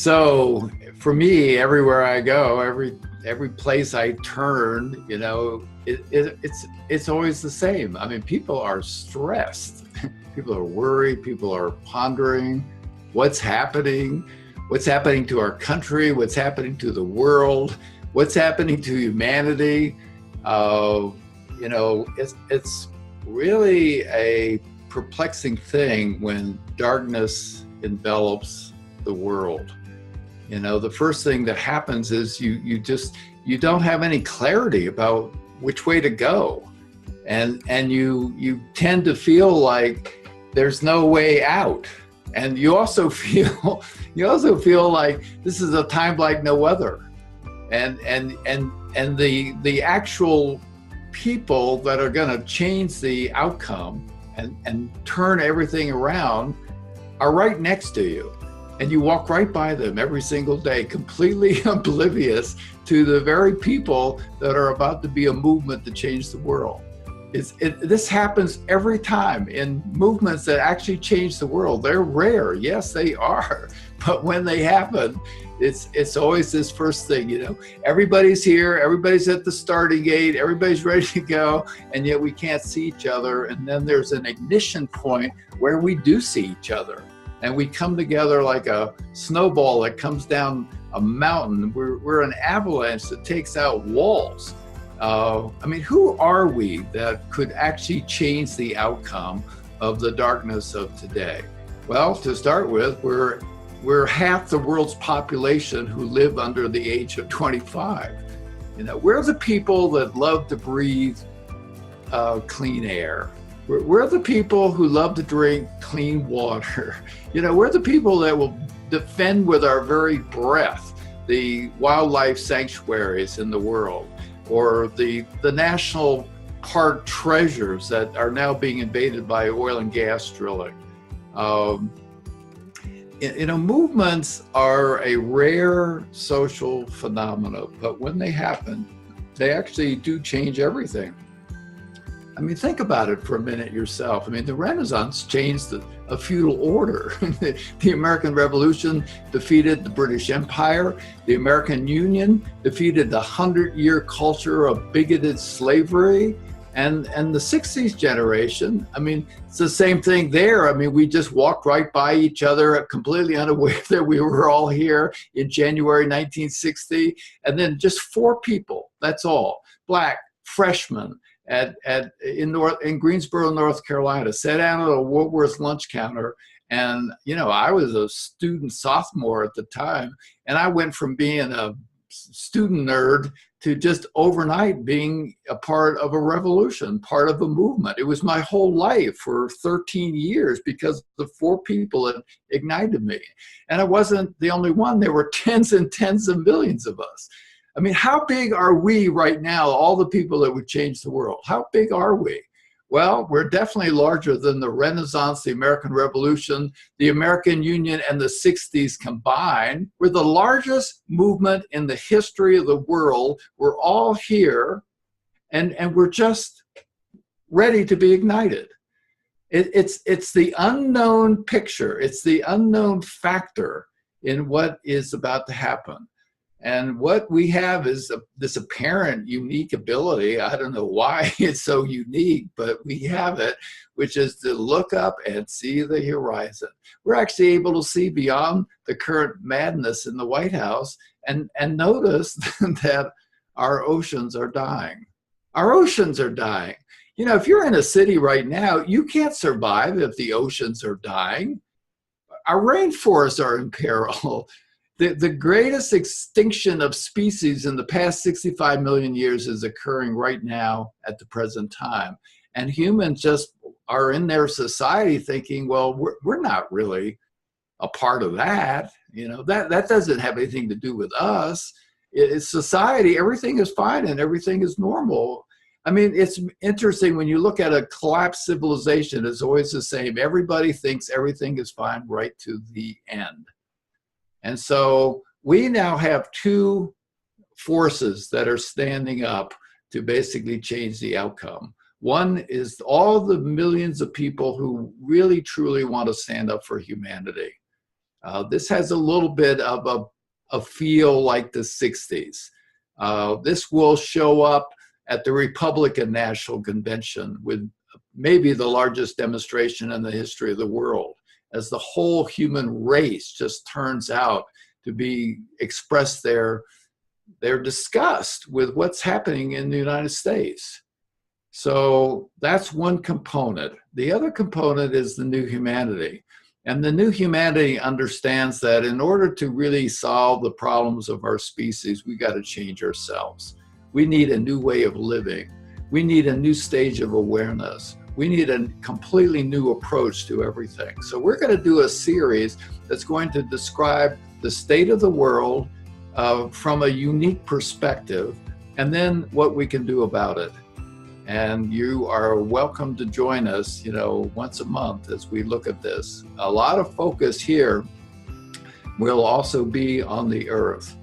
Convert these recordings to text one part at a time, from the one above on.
So for me, everywhere I go, every place I turn, it's always the same. I mean, people are stressed, people are worried, people are pondering what's happening to our country, what's happening to the world, what's happening to humanity. It's really a perplexing thing when darkness envelops the world. The first thing that happens is you don't have any clarity about which way to go, and you tend to feel like there's no way out, and you also feel like this is a time like no other, and the actual people that are going to change the outcome and turn everything around are right next to you. And you walk right by them every single day, completely oblivious to the very people that are about to be a movement to change the world. This happens every time in movements that actually change the world. They're rare, yes, they are. But when they happen, it's always this first thing, everybody's here, everybody's at the starting gate, everybody's ready to go, and yet we can't see each other. And then there's an ignition point where we do see each other. And we come together like a snowball that comes down a mountain. We're an avalanche that takes out walls. Who are we that could actually change the outcome of the darkness of today? Well, to start with, we're half the world's population who live under the age of 25. We're the people that love to breathe clean air. We're the people who love to drink clean water. We're the people that will defend with our very breath the wildlife sanctuaries in the world, or the national park treasures that are now being invaded by oil and gas drilling. Movements are a rare social phenomenon, but when they happen, they actually do change everything. Think about it for a minute yourself. The Renaissance changed a feudal order. The American Revolution defeated the British Empire. The American Union defeated the 100-year culture of bigoted slavery. And the 60s generation, it's the same thing there. We just walked right by each other, completely unaware that we were all here in January 1960. And then just 4 people, that's all, Black, freshmen, in Greensboro, North Carolina, sat down at a Woolworth's lunch counter. And, I was a student sophomore at the time. And I went from being a student nerd to just overnight being a part of a revolution, part of a movement. It was my whole life for 13 years because the 4 people that ignited me. And I wasn't the only one. There were tens and tens of millions of us. How big are we right now, all the people that would change the world? How big are we? Well, we're definitely larger than the Renaissance, the American Revolution, the American Union, and the 60s combined. We're the largest movement in the history of the world. We're all here, and we're just ready to be ignited. It's the unknown picture. It's the unknown factor in what is about to happen. And what we have is this apparent unique ability. I don't know why it's so unique, but we have it, which is to look up and see the horizon. We're actually able to see beyond the current madness in the White House and notice that our oceans are dying. Our oceans are dying. If you're in a city right now, you can't survive if the oceans are dying. Our rainforests are in peril. The greatest extinction of species in the past 65 million years is occurring right now at the present time. And humans just are in their society thinking, well, we're not really a part of that. That doesn't have anything to do with us. It's society, everything is fine and everything is normal. It's interesting when you look at a collapsed civilization, it's always the same. Everybody thinks everything is fine right to the end. And so we now have 2 forces that are standing up to basically change the outcome. One is all the millions of people who really, truly want to stand up for humanity. This has a little bit of a feel like the 60s. This will show up at the Republican National Convention with maybe the largest demonstration in the history of the world, as the whole human race just turns out to be expressed their disgust with what's happening in the United States. So that's one component. The other component is the new humanity. And the new humanity understands that in order to really solve the problems of our species, we got to change ourselves. We need a new way of living. We need a new stage of awareness. We need a completely new approach to everything. So we're going to do a series that's going to describe the state of the world from a unique perspective, and then what we can do about it. And you are welcome to join us, once a month as we look at this. A lot of focus here will also be on the earth.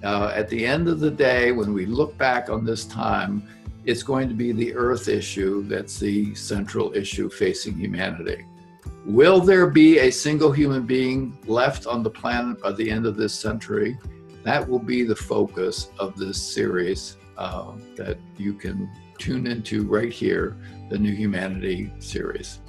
At the end of the day, when we look back on this time, it's going to be the earth issue that's the central issue facing humanity. Will there be a single human being left on the planet by the end of this century? That will be the focus of this series that you can tune into right here, the New Humanity series.